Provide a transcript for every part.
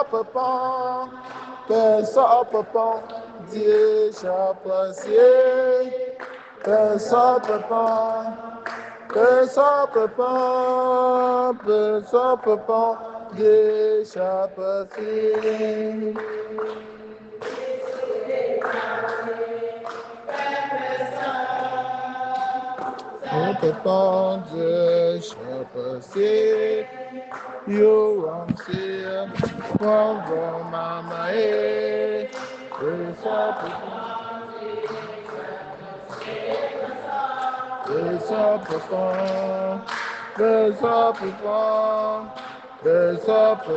papa, Père sans papa, Dieu j'apprécie. Père sans papa, Père sans papa, Père sans papa, Dieu j'apprécie. Mon papa, Dieu j'apprécie. You want to see one from Mama, it's up, it's up, it's up, it's up, it's up, it's up,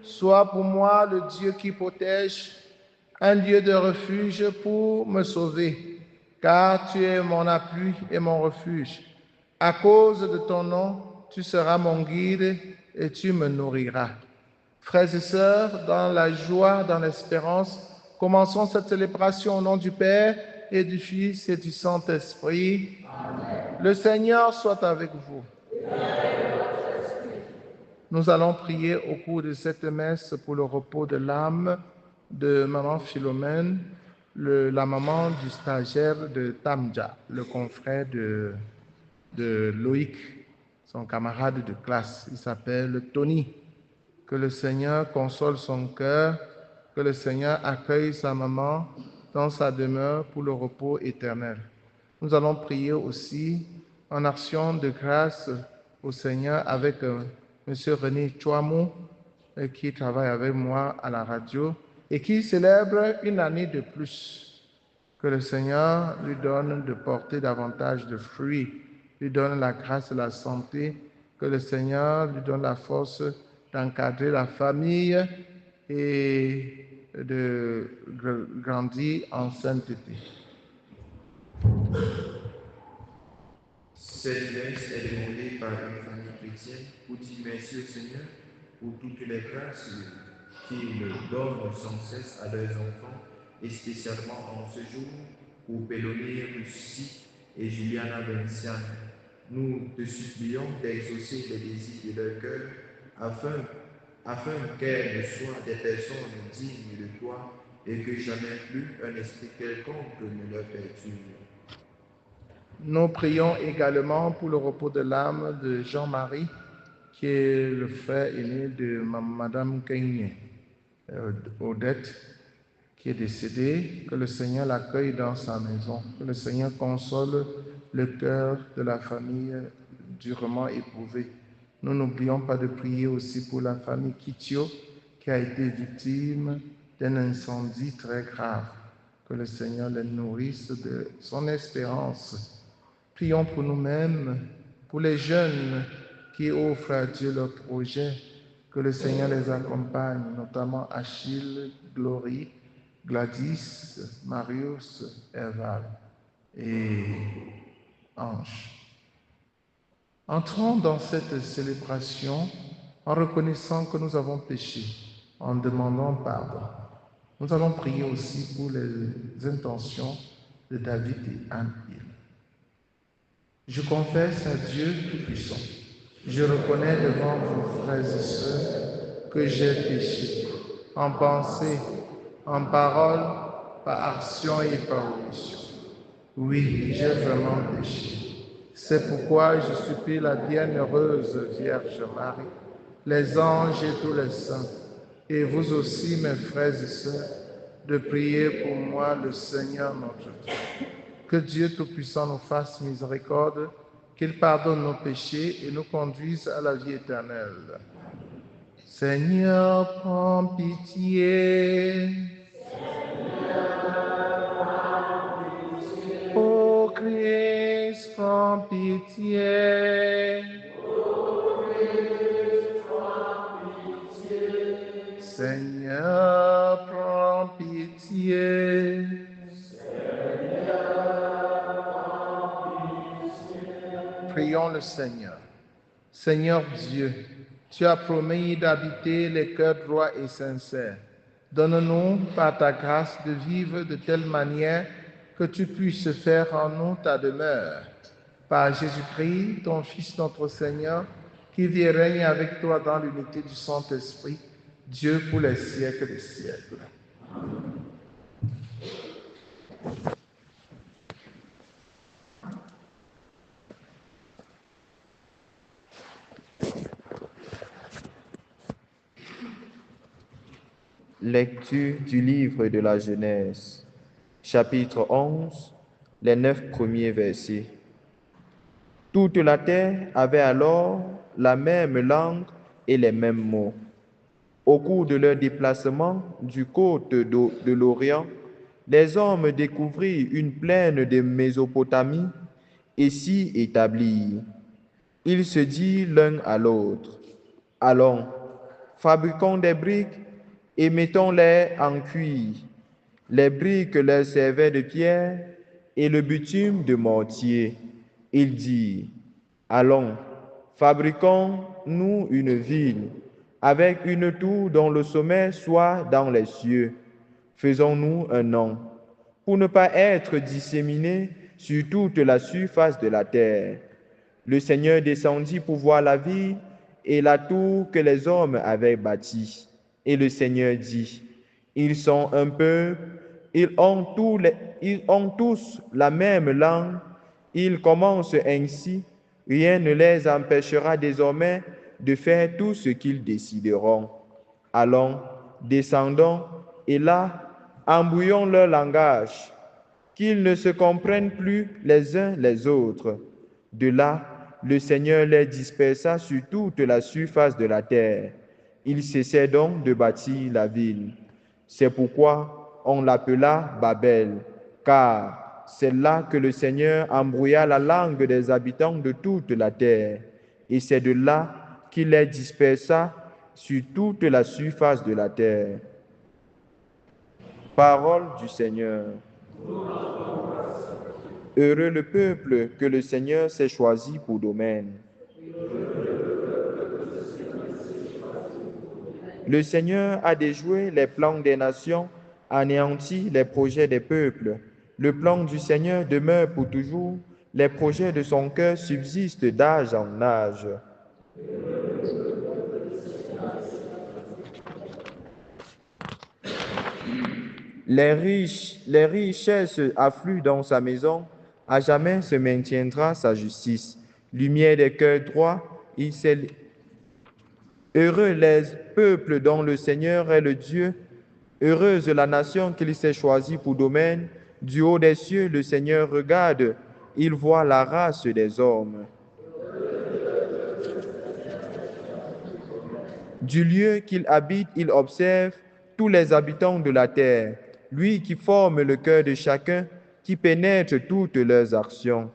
Sois pour moi le Dieu qui protège, un Dieu de refuge pour me sauver, car tu es mon appui et mon refuge. À cause de ton nom, tu seras mon guide et tu me nourriras. Frères et sœurs, dans la joie, dans l'espérance, commençons cette célébration au nom du Père et du Fils et du Saint-Esprit. Le Seigneur soit avec vous. Nous allons prier au cours de cette messe pour le repos de l'âme de maman Philomène, la maman du stagiaire de Tamja, le confrère de Loïc, son camarade de classe. Il s'appelle Tony. Que le Seigneur console son cœur, que le Seigneur accueille sa maman dans sa demeure pour le repos éternel. Nous allons prier aussi en action de grâce au Seigneur avec M. René Chouamou, qui travaille avec moi à la radio et qui célèbre une année de plus. Que le Seigneur lui donne de porter davantage de fruits, lui donne la grâce et la santé, que le Seigneur lui donne la force d'encadrer la famille et de grandir en sainteté. Cette messe est demandée par une famille chrétienne pour dire merci au Seigneur pour toutes les grâces qu'il donne sans cesse à leurs enfants, et spécialement en ce jour pour Pélonie Russi et Juliana Vinciane. Nous te supplions d'exaucer les désirs de leur cœur afin qu'elles ne soient des personnes dignes de toi et que jamais plus un esprit quelconque ne leur perturbe. Nous prions également pour le repos de l'âme de Jean-Marie, qui est le frère aîné de Madame Kaigne, Odette, qui est décédée. Que le Seigneur l'accueille dans sa maison, que le Seigneur console le cœur de la famille durement éprouvée. Nous n'oublions pas de prier aussi pour la famille Kitio, qui a été victime d'un incendie très grave. Que le Seigneur les nourrisse de son espérance. Prions pour nous-mêmes, pour les jeunes qui offrent à Dieu leur projet, que le Seigneur les accompagne, notamment Achille, Glory, Gladys, Marius, Erval et Ange. Entrons dans cette célébration en reconnaissant que nous avons péché, en demandant pardon. Nous allons prier aussi pour les intentions de David et Anne-Hill. Je confesse à Dieu Tout-Puissant, je reconnais devant vos frères et sœurs que j'ai péché, en pensée, en parole, par action et par omission. Oui, j'ai vraiment péché. C'est pourquoi je supplie la bienheureuse Vierge Marie, les anges et tous les saints, et vous aussi, mes frères et sœurs, de prier pour moi le Seigneur notre Dieu. Que Dieu Tout-Puissant nous fasse miséricorde, qu'il pardonne nos péchés et nous conduise à la vie éternelle. Seigneur, prends pitié. Ô Christ, prends pitié. Seigneur, prends pitié. Prions le Seigneur. Seigneur Dieu, tu as promis d'habiter les cœurs droits et sincères. Donne-nous par ta grâce de vivre de telle manière que tu puisses faire en nous ta demeure. Par Jésus-Christ, ton Fils, notre Seigneur, qui vit et règne avec toi dans l'unité du Saint-Esprit, Dieu pour les siècles des siècles. Lecture du livre de la Genèse, chapitre 11, les 9 premiers versets. Toute la terre avait alors la même langue et les mêmes mots. Au cours de leur déplacement du côte de l'Orient, les hommes découvrirent une plaine de Mésopotamie et s'y établirent. Ils se dirent l'un à l'autre, « Allons, fabriquons des briques et mettons-les en cuir. » Les briques leur servaient de pierre et le bitume de mortier. Ils dirent, « Allons, fabriquons-nous une ville avec une tour dont le sommet soit dans les cieux. Faisons-nous un nom, pour ne pas être disséminés sur toute la surface de la terre. » Le Seigneur descendit pour voir la ville et la tour que les hommes avaient bâtie. Et le Seigneur dit, « Ils sont un peuple, ils ont tous la même langue, ils commencent ainsi, rien ne les empêchera désormais de faire tout ce qu'ils décideront. Allons, descendons, et là, embrouillons leur langage, qu'ils ne se comprennent plus les uns les autres. » De là, le Seigneur les dispersa sur toute la surface de la terre. Ils cessaient donc de bâtir la ville. C'est pourquoi on l'appela Babel, car c'est là que le Seigneur embrouilla la langue des habitants de toute la terre. Et c'est de là qu'il les dispersa sur toute la surface de la terre. Parole du Seigneur. Heureux le peuple que le Seigneur s'est choisi pour domaine. Le Seigneur a déjoué les plans des nations, anéanti les projets des peuples. Le plan du Seigneur demeure pour toujours, les projets de son cœur subsistent d'âge en âge. Les richesses affluent dans sa maison, à jamais se maintiendra sa justice. Lumière des cœurs droits, il s'est... Heureux les peuples dont le Seigneur est le Dieu, heureuse la nation qu'il s'est choisie pour domaine. Du haut des cieux, le Seigneur regarde, il voit la race des hommes. Du lieu qu'il habite, il observe tous les habitants de la terre, lui qui forme le cœur de chacun, qui pénètre toutes leurs actions.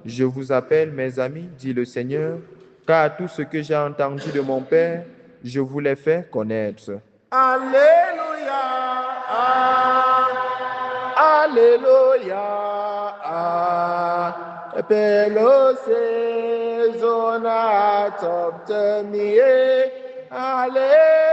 Je vous appelle, mes amis, dit le Seigneur, car tout ce que j'ai entendu de mon Père, je vous l'ai fait connaître. Alléluia, Alléluia, Pelo sezona toptemie, Alléluia,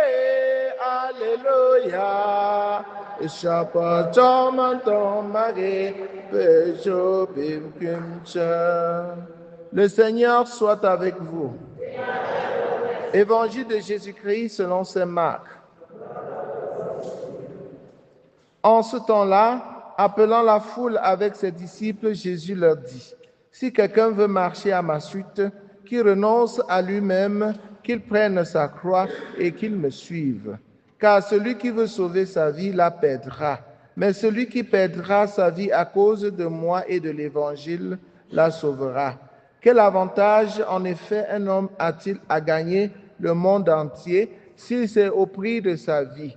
le Seigneur soit avec vous. Évangile de Jésus-Christ selon saint Marc. En ce temps-là, appelant la foule avec ses disciples, Jésus leur dit, « Si quelqu'un veut marcher à ma suite, qu'il renonce à lui-même, qu'il prenne sa croix et qu'il me suive. Car celui qui veut sauver sa vie la perdra, mais celui qui perdra sa vie à cause de moi et de l'Évangile la sauvera. Quel avantage, en effet, un homme a-t-il à gagner le monde entier si c'est au prix de sa vie?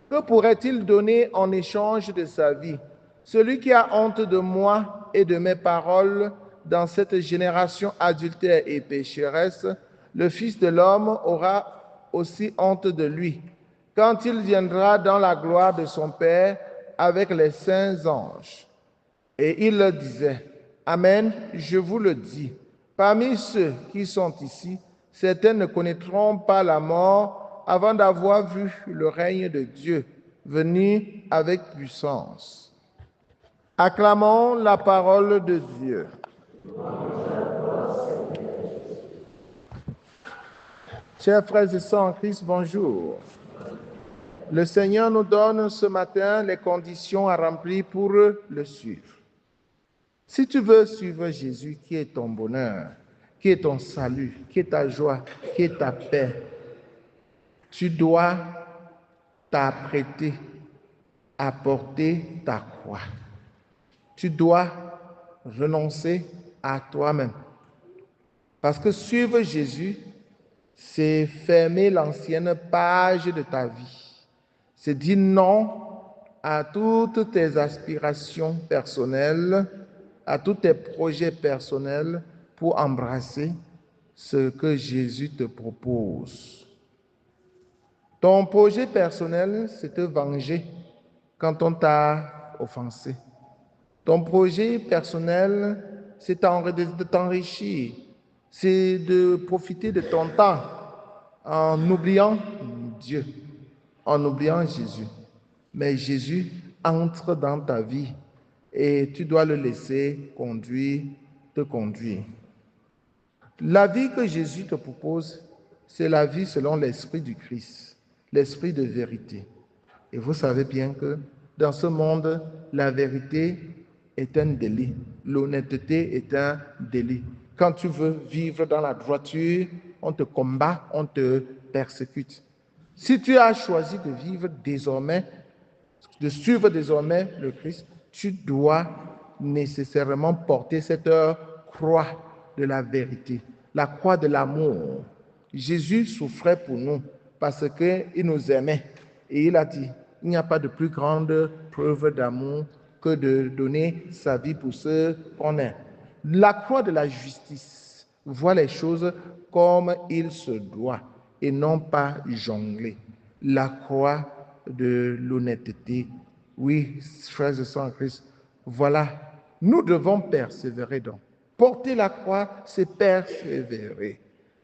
Que pourrait-il donner en échange de sa vie? Celui qui a honte de moi et de mes paroles dans cette génération adultère et pécheresse, le Fils de l'homme aura aussi honte de lui, quand il viendra dans la gloire de son Père avec les saints anges. Et il leur disait, Amen, je vous le dis, parmi ceux qui sont ici, certains ne connaîtront pas la mort avant d'avoir vu le règne de Dieu venir avec puissance. Acclamons la parole de Dieu. Chers frères et sœurs en Christ, bonjour. Le Seigneur nous donne ce matin les conditions à remplir pour le suivre. Si tu veux suivre Jésus, qui est ton bonheur, qui est ton salut, qui est ta joie, qui est ta paix, tu dois t'apprêter à porter ta croix. Tu dois renoncer à toi-même. Parce que suivre Jésus, c'est fermer l'ancienne page de ta vie. C'est dire non à toutes tes aspirations personnelles, à tous tes projets personnels pour embrasser ce que Jésus te propose. Ton projet personnel, c'est te venger quand on t'a offensé. Ton projet personnel, c'est de t'enrichir, c'est de profiter de ton temps en oubliant Dieu, en oubliant Jésus. Mais Jésus entre dans ta vie et tu dois le laisser te conduire. La vie que Jésus te propose, c'est la vie selon l'esprit du Christ, l'esprit de vérité. Et vous savez bien que dans ce monde, la vérité est un délit. L'honnêteté est un délit. Quand tu veux vivre dans la droiture, on te combat, on te persécute. Si tu as choisi de vivre désormais, de suivre désormais le Christ, tu dois nécessairement porter cette croix de la vérité, la croix de l'amour. Jésus souffrait pour nous parce qu'il nous aimait. Et il a dit, il n'y a pas de plus grande preuve d'amour que de donner sa vie pour ceux qu'on aime. La croix de la justice voit les choses comme il se doit et non pas jongler. La croix de l'honnêteté. Oui, frères et sœurs en Christ, voilà, nous devons persévérer donc. Porter la croix, c'est persévérer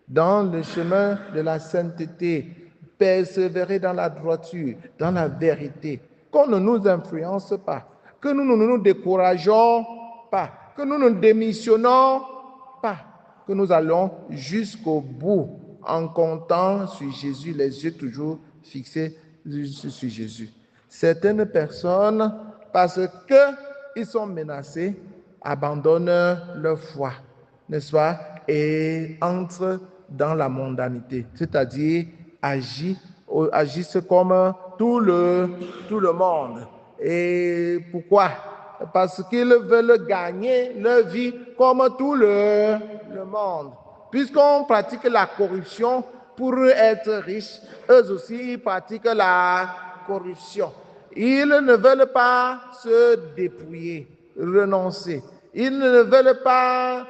dans le chemin de la sainteté, persévérer dans la droiture, dans la vérité, qu'on ne nous influence pas, que nous ne nous décourageons pas, que nous ne démissionnons pas, que nous allons jusqu'au bout en comptant sur Jésus, les yeux toujours fixés sur Jésus. Certaines personnes, parce qu'ils sont menacés, abandonnent leur foi, n'est-ce pas, et entrent dans la mondanité, c'est-à-dire agissent comme tout le monde. Et pourquoi? Parce qu'ils veulent gagner leur vie comme tout le monde. Puisqu'on pratique la corruption pour être riche, eux aussi pratiquent la corruption. Ils ne veulent pas se dépouiller, renoncer. Ils ne veulent pas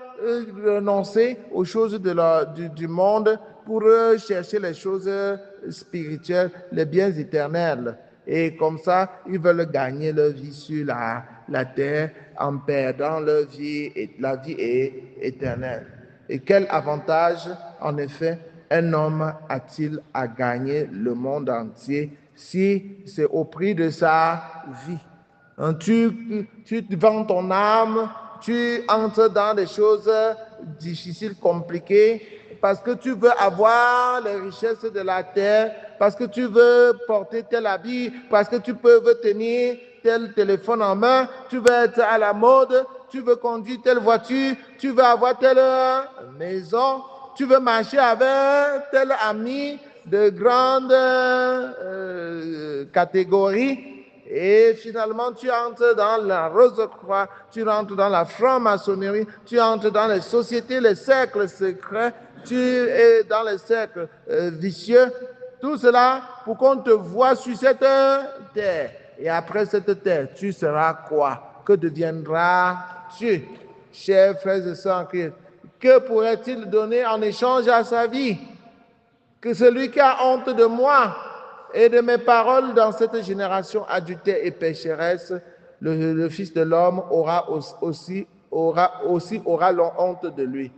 renoncer aux choses du monde pour chercher les choses spirituelles, les biens éternels. Et comme ça, ils veulent gagner leur vie sur la terre en perdant leur vie, et la vie est éternelle. Et quel avantage, en effet, un homme a-t-il à gagner le monde entier si c'est au prix de sa vie? Tu vends ton âme, tu entres dans des choses difficiles, compliquées, parce que tu veux avoir les richesses de la terre, parce que tu veux porter tel habit, parce que tu veux tenir tel téléphone en main, tu veux être à la mode, tu veux conduire telle voiture, tu veux avoir telle maison. tu veux marcher avec tel ami de grande catégorie et finalement tu entres dans la Rose-Croix, tu rentres dans la franc-maçonnerie, tu entres dans les sociétés, les cercles secrets, tu es dans les cercles vicieux. Tout cela pour qu'on te voie sur cette terre. Et après cette terre, tu seras quoi? Que deviendras-tu? Chers frères et sœurs en Christ, que pourrait-il donner en échange à sa vie? Que celui qui a honte de moi et de mes paroles dans cette génération adultère et pécheresse, le Fils de l'homme aura honte de lui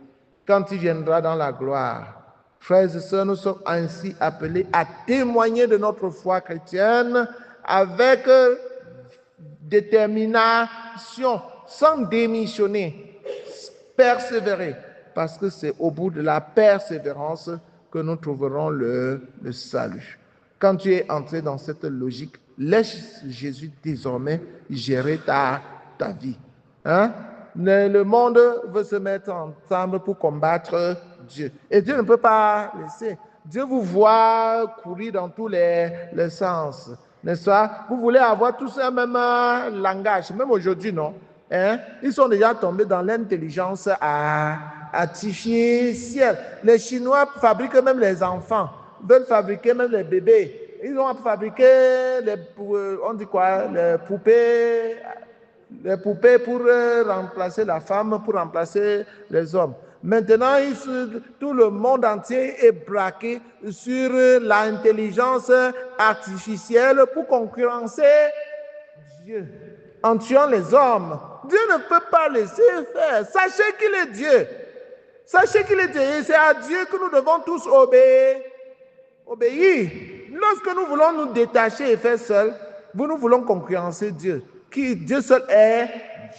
quand il viendra dans la gloire. Frères et sœurs, nous sommes ainsi appelés à témoigner de notre foi chrétienne avec détermination, sans démissionner, persévérer, parce que c'est au bout de la persévérance que nous trouverons le salut. Quand tu es entré dans cette logique, laisse Jésus désormais gérer ta vie. Hein? Le monde veut se mettre ensemble pour combattre Dieu. Et Dieu ne peut pas laisser. Dieu vous voit courir dans tous les sens. N'est-ce pas? Vous voulez avoir tous un même langage. Même aujourd'hui, non? Hein? Ils sont déjà tombés dans l'intelligence artificielle. Les Chinois fabriquent même les enfants, veulent fabriquer même les bébés. Ils ont fabriqué on dit quoi? Les poupées pour remplacer la femme, pour remplacer les hommes. Maintenant, tout le monde entier est braqué sur l'intelligence artificielle pour concurrencer Dieu en tuant les hommes. Dieu ne peut pas laisser faire. Sachez qu'il est Dieu. Sachez qu'il est Dieu. Et c'est à Dieu que nous devons tous obéir. Lorsque nous voulons nous détacher et faire seul, nous voulons concurrencer Dieu. Dieu seul est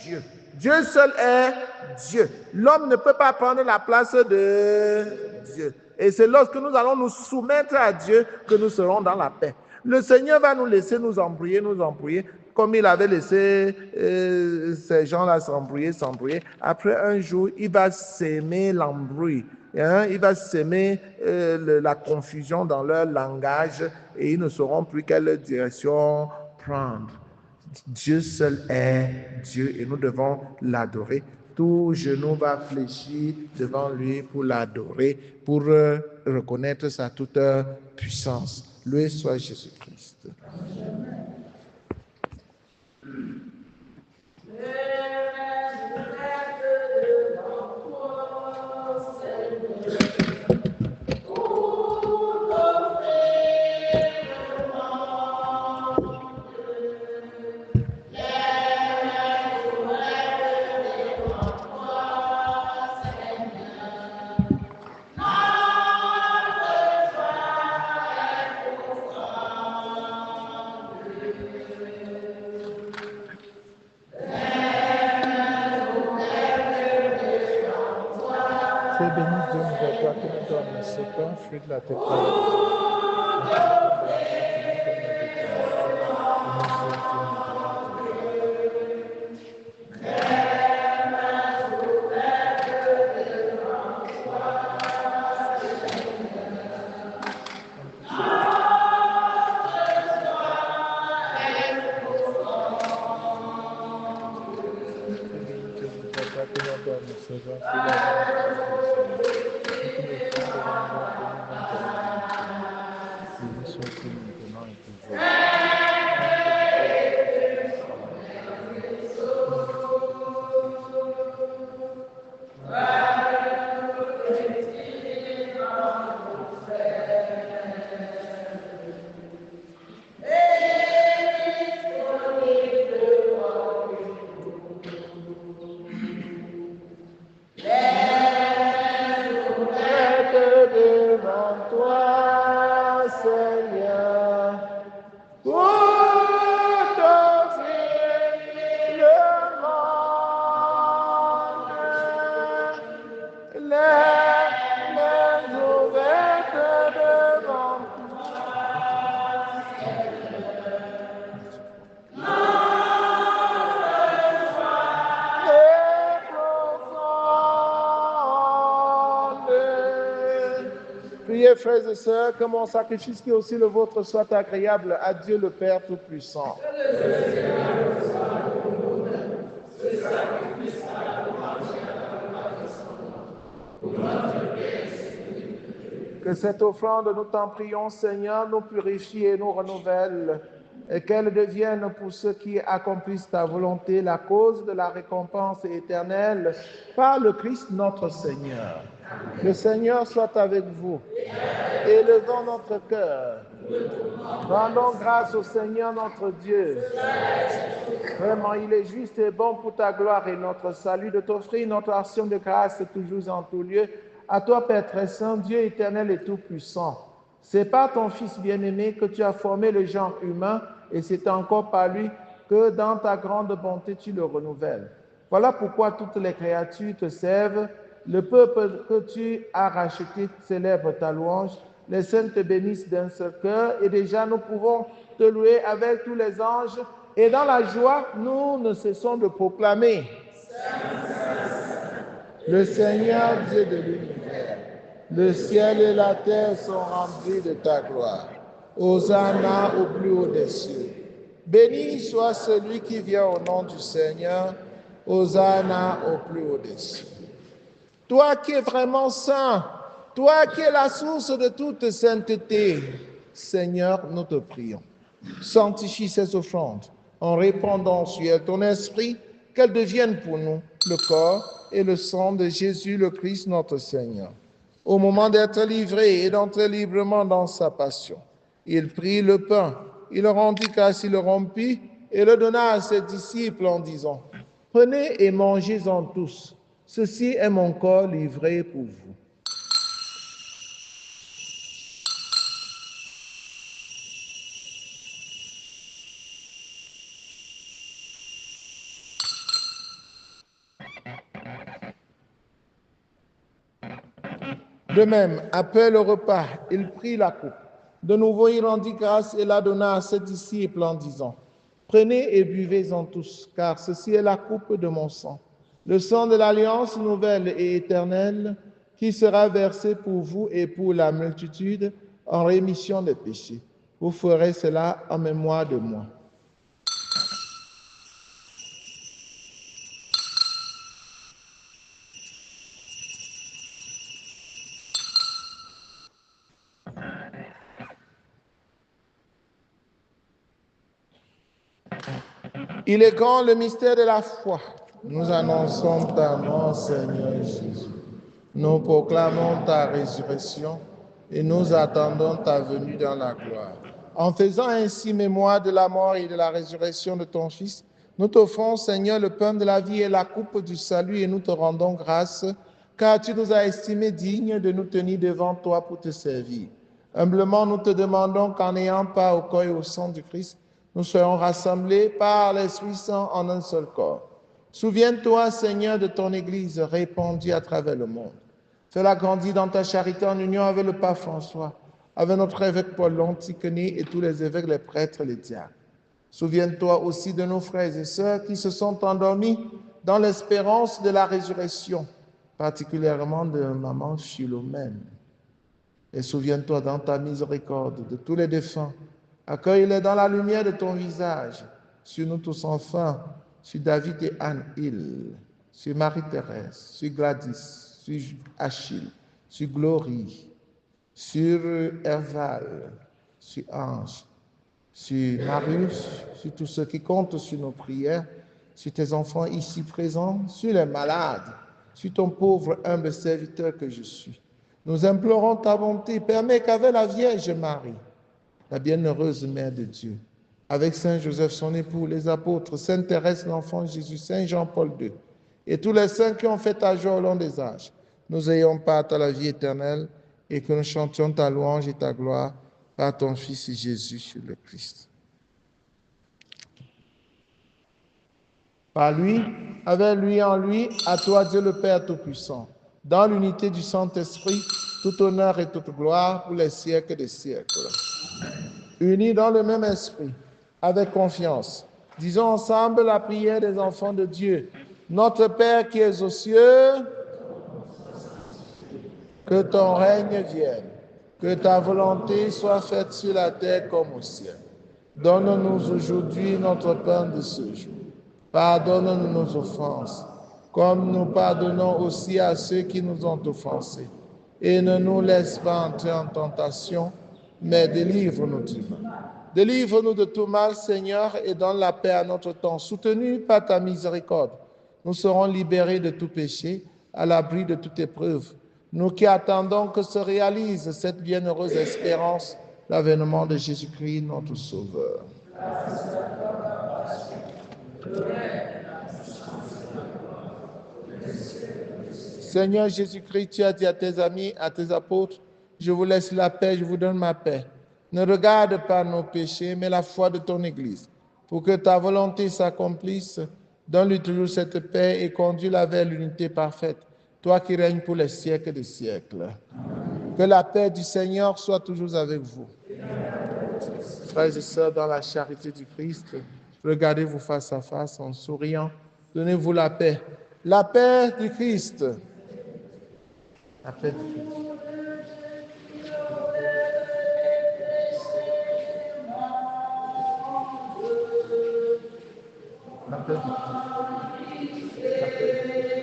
Dieu. Dieu seul est Dieu. L'homme ne peut pas prendre la place de Dieu. Et c'est lorsque nous allons nous soumettre à Dieu que nous serons dans la paix. Le Seigneur va nous laisser nous embrouiller, comme il avait laissé ces gens-là s'embrouiller. Après un jour, il va s'aimer l'embrouille. Hein? Il va s'aimer la confusion dans leur langage et ils ne sauront plus quelle direction prendre. Dieu seul est Dieu et nous devons l'adorer. Tout genou va fléchir devant lui pour l'adorer, pour reconnaître sa toute puissance. Loué soit Jésus-Christ. C'est béni Dieu, nous toi qui nous donne ce pain, fruit de la tête. Priez, frères et sœurs, que mon sacrifice qui est aussi le vôtre soit agréable à Dieu le Père Tout-Puissant. Que cette offrande, nous t'en prions, Seigneur, nous purifie et nous renouvelle, et qu'elle devienne pour ceux qui accomplissent ta volonté la cause de la récompense éternelle par le Christ notre Seigneur. Le Seigneur soit avec vous. Élevons notre cœur. Rendons grâce au Seigneur notre Dieu. Vraiment, il est juste et bon pour ta gloire et notre salut de t'offrir notre action de grâce toujours en tout lieu. À toi, Père très saint, Dieu éternel et tout-puissant. C'est par ton Fils bien-aimé que tu as formé le genre humain et c'est encore par lui que dans ta grande bonté tu le renouvelles. Voilà pourquoi toutes les créatures te servent. Le peuple que tu as racheté célèbre ta louange. Les saints te bénissent d'un seul cœur et déjà nous pouvons te louer avec tous les anges. Et dans la joie, nous ne cessons de proclamer le Seigneur Dieu de l'univers. Le ciel et la terre sont remplis de ta gloire. Hosanna au plus haut des cieux. Béni soit celui qui vient au nom du Seigneur. Hosanna au plus haut des cieux. Toi qui es vraiment saint, toi qui es la source de toute sainteté, Seigneur, nous te prions. Sanctifie ces offrandes en répandant sur elles ton esprit, qu'elles deviennent pour nous le corps et le sang de Jésus le Christ notre Seigneur. Au moment d'être livré et d'entrer librement dans sa passion, il prit le pain, il le rendit grâce, il le rompit et le donna à ses disciples en disant, « Prenez et mangez-en tous, ceci est mon corps livré pour vous. » De même, après le repas, il prit la coupe. De nouveau, il rendit grâce et la donna à ses disciples en disant, « Prenez et buvez-en tous, car ceci est la coupe de mon sang, le sang de l'alliance nouvelle et éternelle, qui sera versé pour vous et pour la multitude en rémission des péchés. Vous ferez cela en mémoire de moi. » Il est grand le mystère de la foi. Nous annonçons ta mort, Seigneur Jésus. Nous proclamons ta résurrection et nous attendons ta venue dans la gloire. En faisant ainsi mémoire de la mort et de la résurrection de ton Fils, nous t'offrons, Seigneur, le pain de la vie et la coupe du salut et nous te rendons grâce, car tu nous as estimés dignes de nous tenir devant toi pour te servir. Humblement, nous te demandons qu'en ayant part au corps et au sang du Christ, nous soyons rassemblés par l'Esprit Saint en un seul corps. Souviens-toi, Seigneur, de ton Église répandue à travers le monde. Fais-la grandir dans ta charité en union avec le pape François, avec notre évêque Paul l'Antiquené et tous les évêques, les prêtres, les diacres. Souviens-toi aussi de nos frères et sœurs qui se sont endormis dans l'espérance de la résurrection, particulièrement de maman Philomène. Et souviens-toi dans ta miséricorde de tous les défunts. Accueille-les dans la lumière de ton visage, sur nous tous enfin, sur David et Anne-Hill, sur Marie-Thérèse, sur Gladys, sur Achille, sur Glory, sur Herval, sur Ange, sur Marius, sur tous ceux qui comptent sur nos prières, sur tes enfants ici présents, sur les malades, sur ton pauvre humble serviteur que je suis. Nous implorons ta bonté, permets qu'avec la Vierge Marie, la bienheureuse Mère de Dieu, avec Saint Joseph, son époux, les apôtres, Sainte Thérèse, l'enfant Jésus, Saint Jean-Paul II, et tous les saints qui ont fait ta joie au long des âges, nous ayons part à la vie éternelle et que nous chantions ta louange et ta gloire par ton Fils Jésus le Christ. Par lui, avec lui, en lui, à toi Dieu le Père Tout-Puissant, dans l'unité du Saint-Esprit, tout honneur et toute gloire pour les siècles des siècles. Unis dans le même esprit, avec confiance, disons ensemble la prière des enfants de Dieu. Notre Père qui es aux cieux, que ton règne vienne, Que ta volonté soit faite sur la terre comme au ciel. Donne-nous aujourd'hui notre pain de ce jour. Pardonne-nous nos offenses, comme nous pardonnons aussi à ceux qui nous ont offensés. Et ne nous laisse pas entrer en tentation, mais délivre-nous du mal. Délivre-nous de tout mal, Seigneur, et donne la paix à notre temps. Soutenus par ta miséricorde, nous serons libérés de tout péché, à l'abri de toute épreuve. Nous qui attendons que se réalise cette bienheureuse espérance, l'avènement de Jésus-Christ, notre Sauveur. Seigneur Jésus-Christ, tu as dit à tes amis, à tes apôtres, je vous laisse la paix, je vous donne ma paix. Ne regarde pas nos péchés, mais la foi de ton Église. Pour que ta volonté s'accomplisse, donne-lui toujours cette paix et conduis-la vers l'unité parfaite, toi qui règnes pour les siècles des siècles. Que la paix du Seigneur soit toujours avec vous. Frères et sœurs, dans la charité du Christ, regardez-vous face à face en souriant. Donnez-vous la paix. La paix du Christ. La paix du Christ. La paix du Christ. La paix du Christ.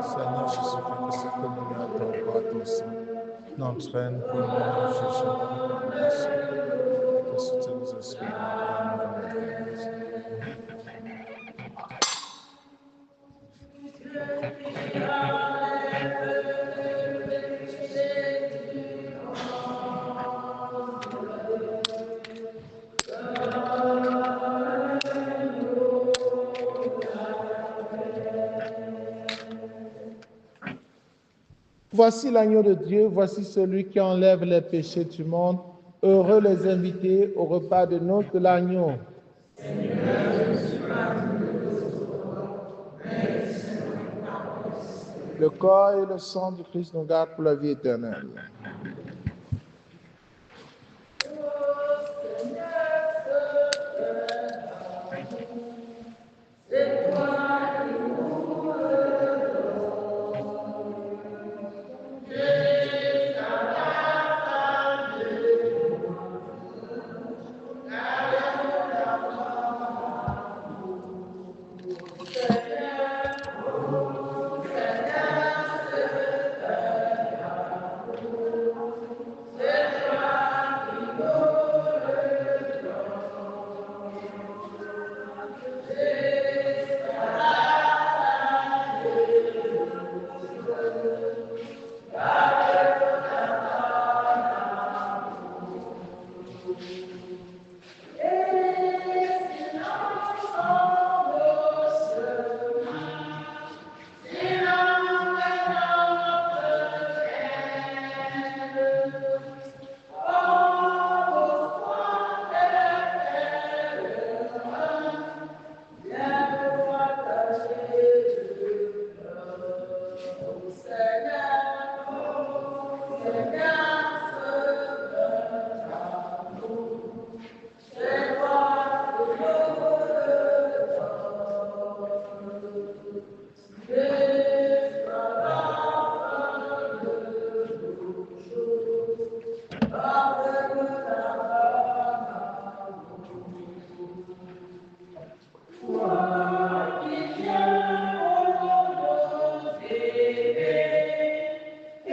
Seigneur Jésus-Christ, que cette communion à ton corps, à ton sang, n'entraîne pour nous nos jugements de condamnation, et que ce que nous espérons dans la nouvelle vie. Voici l'agneau de Dieu, voici celui qui enlève les péchés du monde. Heureux les invités au repas de noces de l'agneau. Le corps et le sang du Christ nous gardent pour la vie éternelle.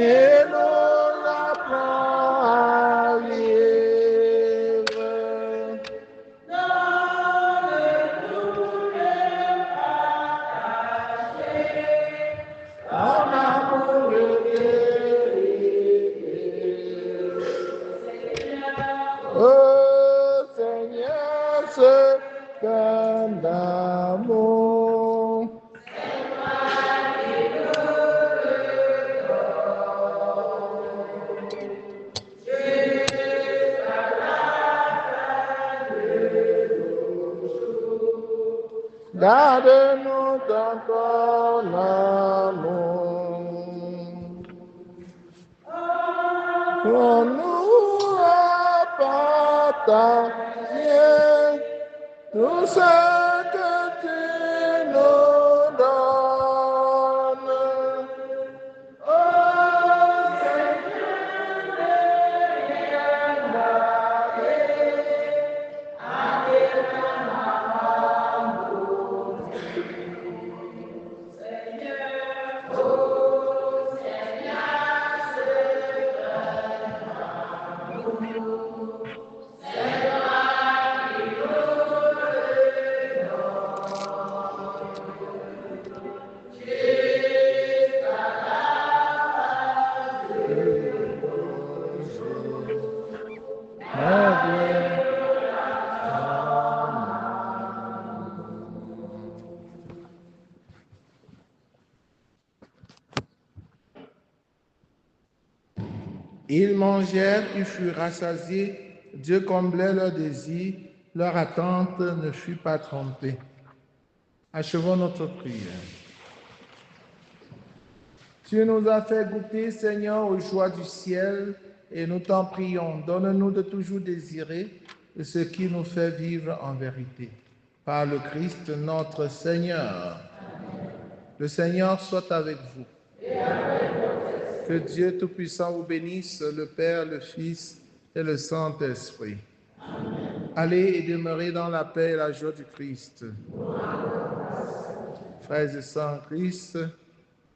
Et l'on apprend à vivre. En amour oh Seigneur, ce plein d'amour. Garde-nous dans ton amour. Pour nous partager tout ce que tu nous donnes. Oh Ils mangèrent, ils furent rassasiés, Dieu comblait leurs désirs, leur attente ne fut pas trompée. Achevons notre prière. Tu nous as fait goûter, Seigneur, aux joies du ciel, et nous t'en prions. Donne-nous de toujours désirer ce qui nous fait vivre en vérité. Par le Christ notre Seigneur. Le Seigneur soit avec vous. Que Dieu Tout-Puissant vous bénisse, le Père, le Fils et le Saint-Esprit. Allez et demeurez dans la paix et la joie du Christ. Frères et sœurs en Christ,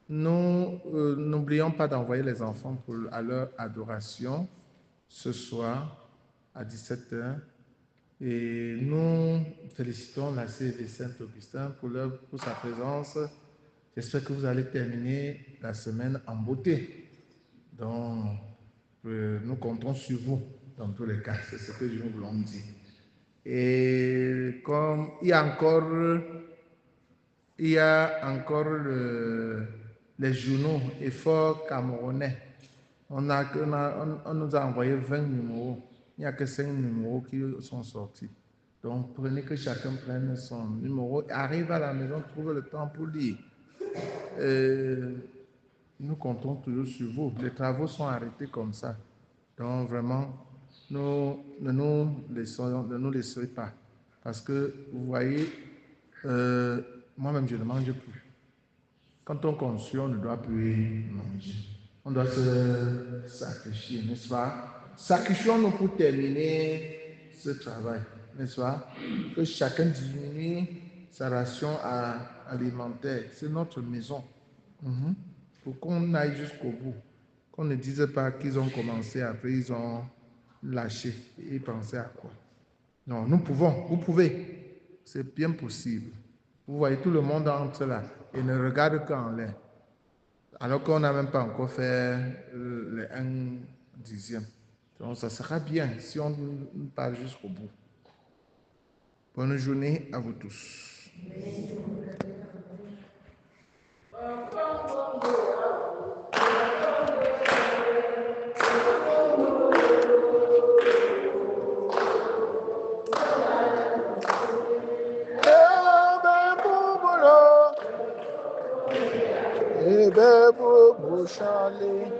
nous n'oublions pas d'envoyer les enfants à leur adoration ce soir à 17h. Et nous félicitons la CV Saint-Augustin pour sa présence. J'espère que vous allez terminer la semaine en beauté. Donc, nous comptons sur vous dans tous les cas, c'est ce que nous voulons dire. Et comme il y a encore les journaux Effort camerounais, on nous a envoyé 20 numéros. Il n'y a que 5 numéros qui sont sortis. Donc, prenez que chacun prenne son numéro, arrive à la maison, trouve le temps pour lire. Nous comptons toujours sur vous. Les travaux sont arrêtés comme ça. Donc vraiment, ne nous laisserez pas. Parce que vous voyez, moi-même je ne mange plus. Quand on conçoit, on ne doit plus manger. On doit se sacrifier, n'est-ce pas? Sacrifions-nous pour terminer ce travail, n'est-ce pas? Que chacun diminue sa ration alimentaire. C'est notre maison. Pour qu'on aille jusqu'au bout, qu'on ne dise pas qu'ils ont commencé, après ils ont lâché et pensaient à quoi. Non, nous pouvons, vous pouvez, c'est bien possible. Vous voyez, tout le monde entre là et ne regarde qu'en l'air, alors qu'on n'a même pas encore fait le 1/10. Donc ça sera bien si on part jusqu'au bout. Bonne journée à vous tous. Charlie,